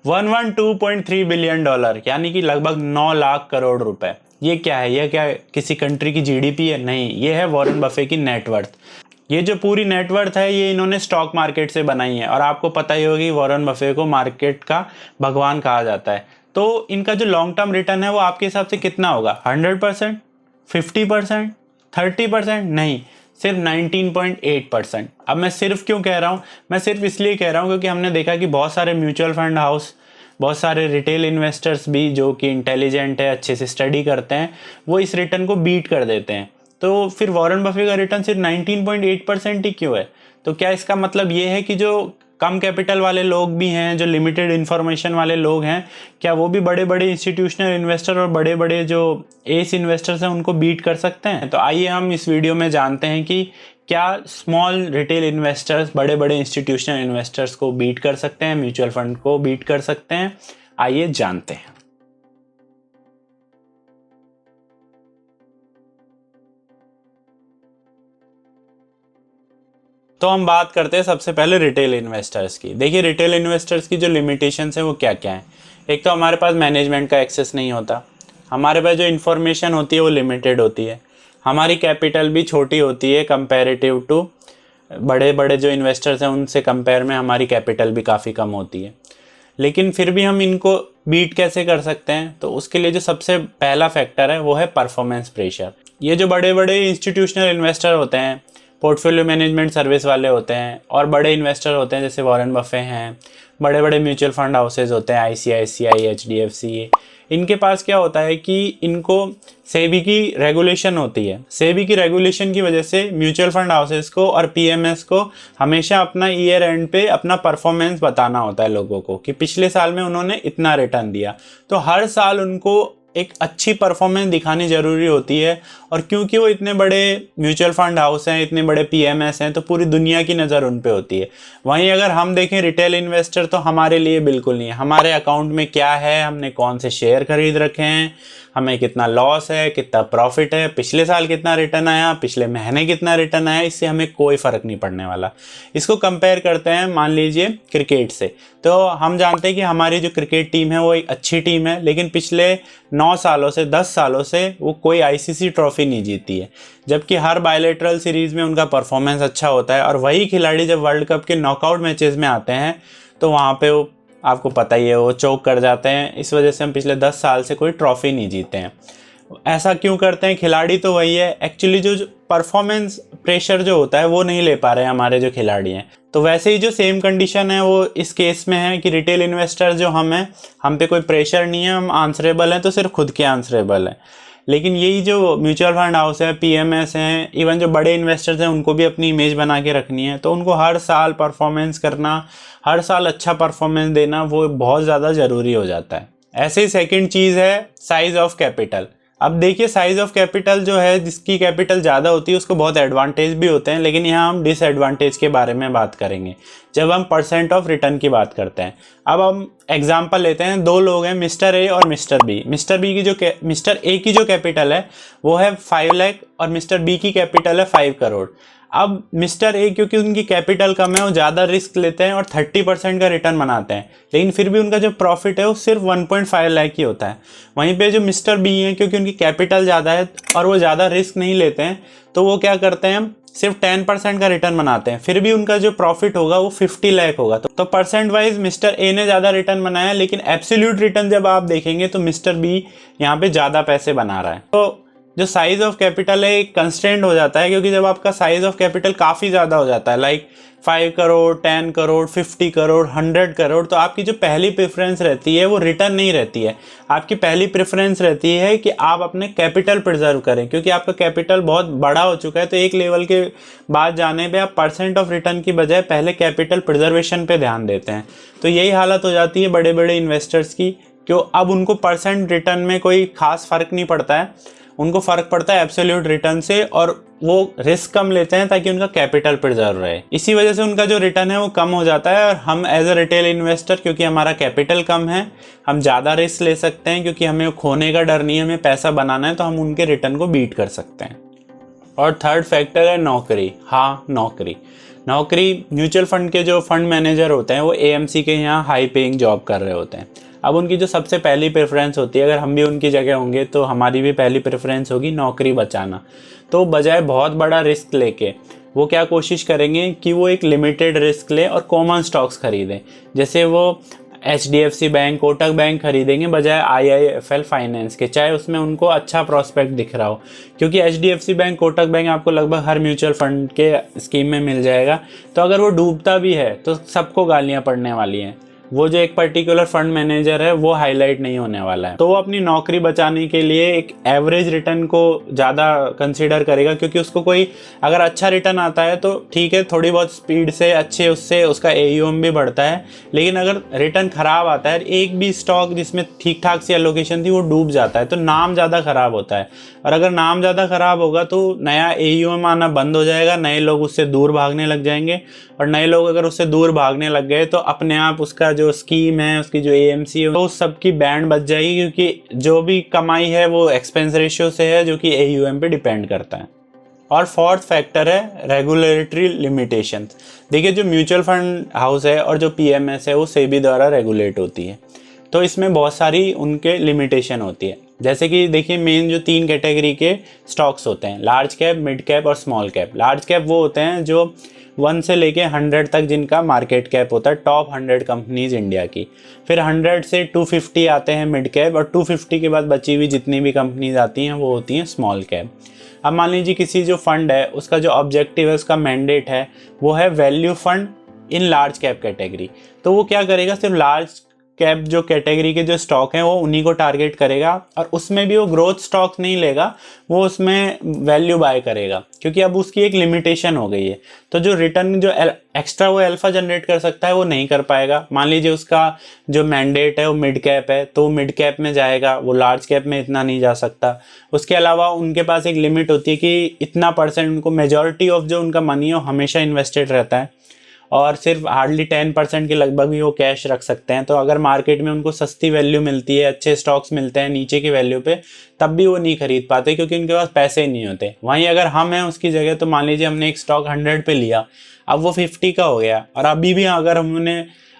112.3 billion dollar, यानी कि लगभग 9 लाख करोड़ रुपए। ये क्या है? ये क्या किसी कंट्री की जीडीपी है? नहीं, ये है वॉरेन बफे की नेटवर्थ। ये जो पूरी नेटवर्थ है ये इन्होंने स्टॉक मार्केट से बनाई है, और आपको पता ही होगी वॉरेन बफे को मार्केट का भगवान कहा जाता है। तो इनका जो लॉन्ग टर्म रिटर्न है वो आपके हिसाब से कितना होगा? 100%, 50%, 30%? नहीं, सिर्फ 19.8%। अब मैं सिर्फ क्यों कह रहा हूँ? मैं सिर्फ इसलिए कह रहा हूँ क्योंकि हमने देखा कि बहुत सारे म्यूचुअल फंड हाउस, बहुत सारे रिटेल इन्वेस्टर्स भी जो कि इंटेलिजेंट है, अच्छे से स्टडी करते हैं, वो इस रिटर्न को बीट कर देते हैं। तो फिर वॉरेन बफे का रिटर्न सिर्फ 19.8% ही क्यों है? तो क्या इसका मतलब ये है कि जो कम कैपिटल वाले लोग भी हैं, जो लिमिटेड इन्फॉर्मेशन वाले लोग हैं, क्या वो भी बड़े बड़े इंस्टीट्यूशनल इन्वेस्टर और बड़े बड़े जो एस इन्वेस्टर्स हैं उनको बीट कर सकते हैं? तो आइए हम इस वीडियो में जानते हैं कि क्या स्मॉल रिटेल इन्वेस्टर्स बड़े बड़े इंस्टीट्यूशनल इन्वेस्टर्स को बीट कर सकते हैं, म्यूचुअल फंड को बीट कर सकते हैं। आइए जानते हैं। तो हम बात करते हैं सबसे पहले रिटेल इन्वेस्टर्स की। देखिए, रिटेल इन्वेस्टर्स की जो लिमिटेशंस हैं वो क्या क्या हैं। एक तो हमारे पास मैनेजमेंट का एक्सेस नहीं होता, हमारे पास जो इन्फॉर्मेशन होती है वो लिमिटेड होती है, हमारी कैपिटल भी छोटी होती है कंपैरेटिव टू बड़े बड़े जो इन्वेस्टर्स हैं उनसे कंपेयर में हमारी कैपिटल भी काफ़ी कम होती है। लेकिन फिर भी हम इनको बीट कैसे कर सकते हैं? तो उसके लिए जो सबसे पहला फैक्टर है वो है परफॉर्मेंस प्रेशर। ये जो बड़े बड़े इंस्टीट्यूशनल इन्वेस्टर होते हैं, पोर्टफोलियो मैनेजमेंट सर्विस वाले होते हैं, और बड़े इन्वेस्टर होते हैं जैसे वॉरेन बफे हैं, बड़े बड़े म्यूचुअल फंड हाउसेज होते हैं आईसीआईसीआई, एचडीएफसी, इनके पास क्या होता है कि इनको सेबी की रेगुलेशन होती है। सेबी की रेगुलेशन की वजह से म्यूचुअल फंड हाउसेस को और पीएमएस को हमेशा अपना ईयर एंड पे अपना परफॉर्मेंस बताना होता है लोगों को कि पिछले साल में उन्होंने इतना रिटर्न दिया। तो हर साल उनको एक अच्छी परफॉर्मेंस दिखानी ज़रूरी होती है, और क्योंकि वो इतने बड़े म्यूचुअल फंड हाउस हैं, इतने बड़े पीएमएस हैं, तो पूरी दुनिया की नज़र उन पे होती है। वहीं अगर हम देखें रिटेल इन्वेस्टर, तो हमारे लिए बिल्कुल नहीं है। हमारे अकाउंट में क्या है, हमने कौन से शेयर खरीद रखे हैं, हमें कितना लॉस है, कितना प्रॉफिट है, पिछले साल कितना रिटर्न आया, पिछले महीने कितना रिटर्न आया, इससे हमें कोई फ़र्क नहीं पड़ने वाला। इसको कंपेयर करते हैं मान लीजिए क्रिकेट से। तो हम जानते हैं कि हमारी जो क्रिकेट टीम है वो एक अच्छी टीम है, लेकिन पिछले 9 सालों से 10 सालों से वो कोई आईसीसी ट्रॉफी नहीं जीती है, जबकि हर बायलैटरल सीरीज़ में उनका परफॉर्मेंस अच्छा होता है। और वही खिलाड़ी जब वर्ल्ड कप के नॉकआउट मैचेस में आते हैं तो वहाँ पे वो, आपको पता ही है, वो चोक कर जाते हैं। इस वजह से हम पिछले 10 साल से कोई ट्रॉफी नहीं जीते हैं। ऐसा क्यों करते हैं? खिलाड़ी तो वही है, एक्चुअली जो परफॉर्मेंस प्रेशर जो होता है वो नहीं ले पा रहे हैं हमारे जो खिलाड़ी हैं। तो वैसे ही जो सेम कंडीशन है वो इस केस में है कि रिटेल इन्वेस्टर जो हम हैं, हम पे कोई प्रेशर नहीं है, हम आंसरेबल हैं तो सिर्फ खुद के आंसरेबल हैं। लेकिन यही जो म्यूचुअल फंड हाउस है, पीएमएस हैं, इवन जो बड़े इन्वेस्टर्स हैं, उनको भी अपनी इमेज बना के रखनी है। तो उनको हर साल परफॉर्मेंस करना, हर साल अच्छा परफॉर्मेंस देना, वो बहुत ज़्यादा ज़रूरी हो जाता है। ऐसे ही सेकंड चीज़ है साइज़ ऑफ कैपिटल। अब देखिए, साइज़ ऑफ कैपिटल जो है, जिसकी कैपिटल ज़्यादा होती है उसको बहुत एडवांटेज भी होते हैं, लेकिन यहाँ हम डिसएडवांटेज के बारे में बात करेंगे जब हम परसेंट ऑफ रिटर्न की बात करते हैं। अब हम एग्जांपल लेते हैं, 2 लोग हैं, मिस्टर ए और मिस्टर बी। मिस्टर ए की जो कैपिटल है वो है 5 लाख और मिस्टर बी की कैपिटल है 5 करोड़। अब मिस्टर ए, क्योंकि उनकी कैपिटल कम है, वो ज़्यादा रिस्क लेते हैं और 30% का रिटर्न बनाते हैं, लेकिन फिर भी उनका जो प्रॉफिट है वो सिर्फ 1.5 लाख ही होता है। वहीं पे जो मिस्टर बी हैं, क्योंकि उनकी कैपिटल ज़्यादा है और वो ज़्यादा रिस्क नहीं लेते हैं, तो वो क्या करते हैं, सिर्फ 10% का रिटर्न बनाते हैं, फिर भी उनका जो प्रॉफिट होगा वो 50 लाख होगा। तो परसेंट वाइज मिस्टर ए ने ज़्यादा रिटर्न बनाया, लेकिन एब्सोल्यूट रिटर्न जब आप देखेंगे तो मिस्टर बी यहाँ पे ज़्यादा पैसे बना रहा है। तो जो साइज़ ऑफ कैपिटल है एक कंस्ट्रेंट हो जाता है, क्योंकि जब आपका साइज़ ऑफ कैपिटल काफ़ी ज़्यादा हो जाता है, लाइक 5 करोड़, 10 करोड़, 50 करोड़, 100 करोड़, तो आपकी जो पहली प्रेफरेंस रहती है वो रिटर्न नहीं रहती है। आपकी पहली प्रेफरेंस रहती है कि आप अपने कैपिटल प्रिजर्व करें, क्योंकि आपका कैपिटल बहुत बड़ा हो चुका है। तो एक लेवल के बाद जाने पे आप परसेंट ऑफ रिटर्न की बजाय पहले कैपिटल प्रिजर्वेशन पे ध्यान देते हैं। तो यही हालत हो जाती है बड़े बड़े इन्वेस्टर्स की, क्यों अब उनको परसेंट रिटर्न में कोई खास फ़र्क नहीं पड़ता है, उनको फ़र्क पड़ता है एब्सोल्यूट रिटर्न से, और वो रिस्क कम लेते हैं ताकि उनका कैपिटल प्रिजर्व रहे। इसी वजह से उनका जो रिटर्न है वो कम हो जाता है। और हम एज अ रिटेल इन्वेस्टर, क्योंकि हमारा कैपिटल कम है, हम ज़्यादा रिस्क ले सकते हैं, क्योंकि हमें खोने का डर नहीं है, हमें पैसा बनाना है, तो हम उनके रिटर्न को बीट कर सकते हैं। और थर्ड फैक्टर है नौकरी। हाँ, नौकरी। नौकरी म्यूचुअल फंड के जो फंड मैनेजर होते हैं वो एएमसी के यहाँ हाई पेइंग जॉब कर रहे होते हैं। अब उनकी जो सबसे पहली प्रेफरेंस होती है, अगर हम भी उनकी जगह होंगे तो हमारी भी पहली प्रेफरेंस होगी नौकरी बचाना। तो बजाय बहुत बड़ा रिस्क लेके वो क्या कोशिश करेंगे कि वो एक लिमिटेड रिस्क ले और कॉमन स्टॉक्स खरीदें। जैसे वो HDFC बैंक, कोटक बैंक खरीदेंगे बजाय IIFL फाइनेंस के, चाहे उसमें उनको अच्छा प्रॉस्पेक्ट दिख रहा हो। क्योंकि HDFC बैंक, कोटक बैंक आपको लगभग हर म्यूचुअल फंड के स्कीम में मिल जाएगा। तो अगर वो डूबता भी है तो सबको गालियाँ पड़ने वाली हैं, वो जो एक पर्टिकुलर फंड मैनेजर है वो हाईलाइट नहीं होने वाला है। तो वो अपनी नौकरी बचाने के लिए एक एवरेज रिटर्न को ज़्यादा कंसीडर करेगा, क्योंकि उसको कोई अगर अच्छा रिटर्न आता है तो ठीक है, थोड़ी बहुत स्पीड से अच्छे उससे उसका AUM भी बढ़ता है। लेकिन अगर रिटर्न ख़राब आता है, एक भी स्टॉक जिसमें ठीक ठाक सी एलोकेशन थी वो डूब जाता है, तो नाम ज़्यादा ख़राब होता है। और अगर नाम ज़्यादा ख़राब होगा तो नया AUM आना बंद हो जाएगा, नए लोग उससे दूर भागने लग जाएंगे। और नए लोग अगर उससे दूर भागने लग गए तो अपने आप उसका जो स्कीम है, उसकी जो AMC है, वो सबकी बैंड बच जाएगी, क्योंकि जो भी कमाई है वो एक्सपेंस रेशियो से है, जो कि AUM पे डिपेंड करता है। और फोर्थ फैक्टर है रेगुलेटरी लिमिटेशंस। देखिए, जो म्यूचुअल फंड हाउस है और जो PMS है वो सेबी द्वारा रेगुलेट होती है, तो इसमें बहुत सारी उनके लिमिटेशन होती है। जैसे कि देखिए, मेन जो 3 कैटेगरी के स्टॉक्स होते हैं, लार्ज कैप, मिड कैप और स्मॉल कैप। लार्ज कैप वो होते हैं जो 1 से लेके 100 तक जिनका मार्केट कैप होता है, टॉप 100 कंपनीज इंडिया की। फिर 100 से 250 आते हैं मिड कैप, और 250 के बाद बची हुई जितनी भी कंपनीज आती हैं वो होती हैं स्मॉल कैप। अब मान लीजिए किसी जो फंड है उसका जो ऑब्जेक्टिव है, उसका मैंडेट है, वो है value fund in large cap category. तो वो क्या करेगा, सिर्फ लार्ज कैप जो कैटेगरी के जो स्टॉक हैं वो उन्हीं को टारगेट करेगा, और उसमें भी वो ग्रोथ स्टॉक नहीं लेगा, वो उसमें वैल्यू बाय करेगा, क्योंकि अब उसकी एक लिमिटेशन हो गई है। तो जो रिटर्न जो एक्स्ट्रा वो अल्फा जनरेट कर सकता है वो नहीं कर पाएगा। मान लीजिए उसका जो मैंडेट है वो मिड कैप है, तो मिड कैप में जाएगा, वो लार्ज कैप में इतना नहीं जा सकता। उसके अलावा उनके पास एक लिमिट होती है कि इतना परसेंट उनको, मेजॉरिटी ऑफ जो उनका मनी है वो हमेशा इन्वेस्टेड रहता है, और सिर्फ हार्डली 10% के लगभग ही वो कैश रख सकते हैं। तो अगर मार्केट में उनको सस्ती वैल्यू मिलती है, अच्छे स्टॉक्स मिलते हैं नीचे की वैल्यू पे, तब भी वो नहीं खरीद पाते, क्योंकि उनके पास पैसे ही नहीं होते। वहीं अगर हम हैं उसकी जगह, तो मान लीजिए हमने एक स्टॉक 100 पे लिया, अब वो 50 का हो गया, और अभी भी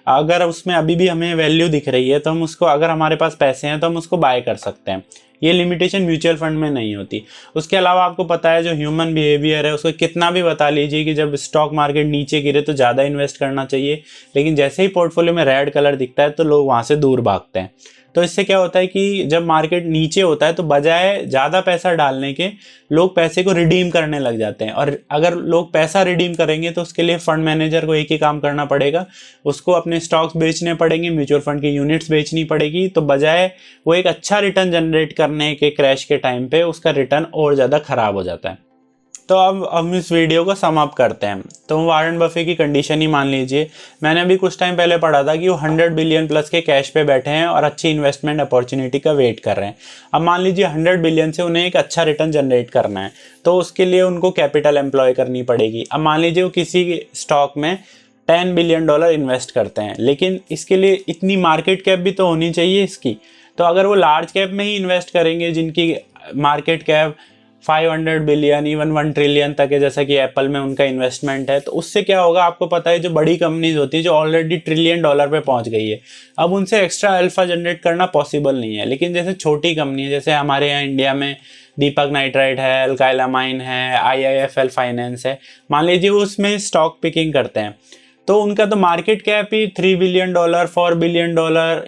अगर उसमें अभी भी हमें वैल्यू दिख रही है, तो हम उसको, अगर हमारे पास पैसे हैं तो हम उसको बाय कर सकते हैं। ये लिमिटेशन म्यूचुअल फंड में नहीं होती। उसके अलावा आपको पता है जो ह्यूमन बिहेवियर है, उसको कितना भी बता लीजिए कि जब स्टॉक मार्केट नीचे गिरे तो ज़्यादा इन्वेस्ट करना चाहिए, लेकिन जैसे ही पोर्टफोलियो में रेड कलर दिखता है तो लोग वहाँ से दूर भागते हैं। तो इससे क्या होता है कि जब मार्केट नीचे होता है तो बजाय ज़्यादा पैसा डालने के, लोग पैसे को रिडीम करने लग जाते हैं। और अगर लोग पैसा रिडीम करेंगे तो उसके लिए फंड मैनेजर को एक ही काम करना पड़ेगा, उसको अपने स्टॉक्स बेचने पड़ेंगे, म्यूचुअल फंड की यूनिट्स बेचनी पड़ेगी। तो बजाय वो एक अच्छा रिटर्न जनरेट करने के क्रैश के टाइम पे, उसका रिटर्न और ज़्यादा ख़राब हो जाता है। तो अब हम इस वीडियो को सम अप करते हैं। तो वारेन बफे की कंडीशन ही मान लीजिए, मैंने अभी कुछ टाइम पहले पढ़ा था कि वो 100 बिलियन प्लस के कैश पे बैठे हैं और अच्छी इन्वेस्टमेंट अपॉर्चुनिटी का वेट कर रहे हैं। अब मान लीजिए 100 बिलियन से उन्हें एक अच्छा रिटर्न जनरेट करना है, तो उसके लिए उनको कैपिटल एम्प्लॉय करनी पड़ेगी। अब मान लीजिए वो किसी स्टॉक में $10 बिलियन इन्वेस्ट करते हैं, लेकिन इसके लिए इतनी मार्केट कैप भी तो होनी चाहिए इसकी। तो अगर वो लार्ज कैप में ही इन्वेस्ट करेंगे जिनकी market cap 500 billion, even 1 trillion तक है, जैसा कि एप्पल में उनका इन्वेस्टमेंट है, तो उससे क्या होगा आपको पता है, जो बड़ी कंपनीज होती है जो ऑलरेडी $1 ट्रिलियन पे पहुंच गई है, अब उनसे एक्स्ट्रा अल्फा जनरेट करना पॉसिबल नहीं है। लेकिन जैसे छोटी कंपनी है, जैसे हमारे यहाँ इंडिया में दीपक नाइट्राइट है, अल्काइल अमाइन है, IIFL फाइनेंस है, मान लीजिए वो उसमें स्टॉक पिकिंग करते हैं, तो उनका तो मार्केट कैप ही $3 बिलियन, $4 बिलियन,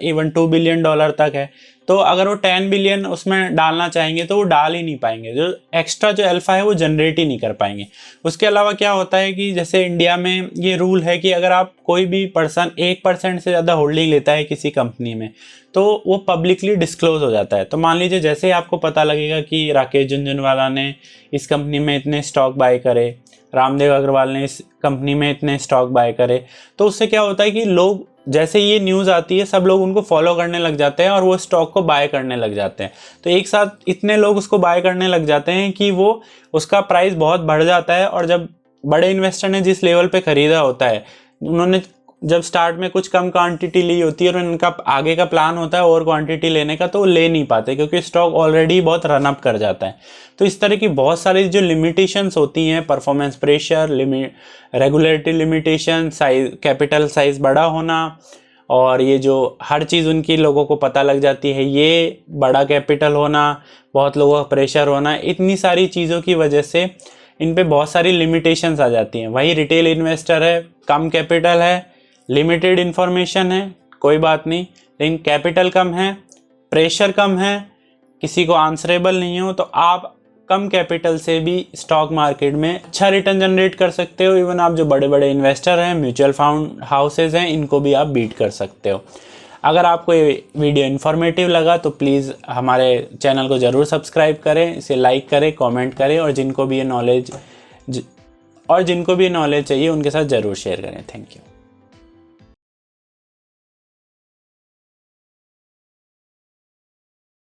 इवन $2 बिलियन तक है। तो अगर वो 10 बिलियन उसमें डालना चाहेंगे तो वो डाल ही नहीं पाएंगे, जो एक्स्ट्रा जो अल्फा है वो जनरेट ही नहीं कर पाएंगे। उसके अलावा क्या होता है कि जैसे इंडिया में ये रूल है कि अगर आप कोई भी पर्सन 1% से ज़्यादा होल्डिंग लेता है किसी कंपनी में, तो वो पब्लिकली डिस्क्लोज हो जाता है। तो मान लीजिए जैसे ही आपको पता लगेगा कि राकेश झुनझुनवाला ने इस कंपनी में इतने स्टॉक बाय करे, रामदेव अग्रवाल ने इस कंपनी में इतने स्टॉक बाय करे, तो उससे क्या होता है कि लोग, जैसे ये न्यूज़ आती है, सब लोग उनको फॉलो करने लग जाते हैं और वो स्टॉक को बाय करने लग जाते हैं। तो एक साथ इतने लोग उसको बाय करने लग जाते हैं कि वो उसका प्राइस बहुत बढ़ जाता है। और जब बड़े इन्वेस्टर ने जिस लेवल पे ख़रीदा होता है, उन्होंने जब स्टार्ट में कुछ कम क्वांटिटी ली होती है और उनका आगे का प्लान होता है और क्वांटिटी लेने का, तो वो ले नहीं पाते क्योंकि स्टॉक ऑलरेडी बहुत रन अप कर जाता है। तो इस तरह की बहुत सारी जो लिमिटेशंस होती हैं, performance pressure, regulatory limitation, size, capital size बड़ा होना, और ये जो हर चीज़ उनकी लोगों को पता लग जाती है, ये बड़ा कैपिटल होना, बहुत लोगों का प्रेशर होना, इतनी सारी चीज़ों की वजह से इन पे बहुत सारी लिमिटेशंस आ जाती हैं। वही रिटेल इन्वेस्टर है, कम कैपिटल है, लिमिटेड इन्फॉर्मेशन है, कोई बात नहीं, लेकिन कैपिटल कम है, प्रेशर कम है, किसी को आंसरेबल नहीं हो, तो आप कम कैपिटल से भी स्टॉक मार्केट में अच्छा रिटर्न जनरेट कर सकते हो। इवन आप जो बड़े बड़े इन्वेस्टर हैं, म्यूचुअल फंड हाउसेज हैं, इनको भी आप बीट कर सकते हो। अगर आपको ये वीडियो इन्फॉर्मेटिव लगा तो प्लीज़ हमारे चैनल को ज़रूर सब्सक्राइब करें, इसे लाइक करें, कमेंट करें, और जिनको भी ये नॉलेज चाहिए उनके साथ ज़रूर शेयर करें। Thank you.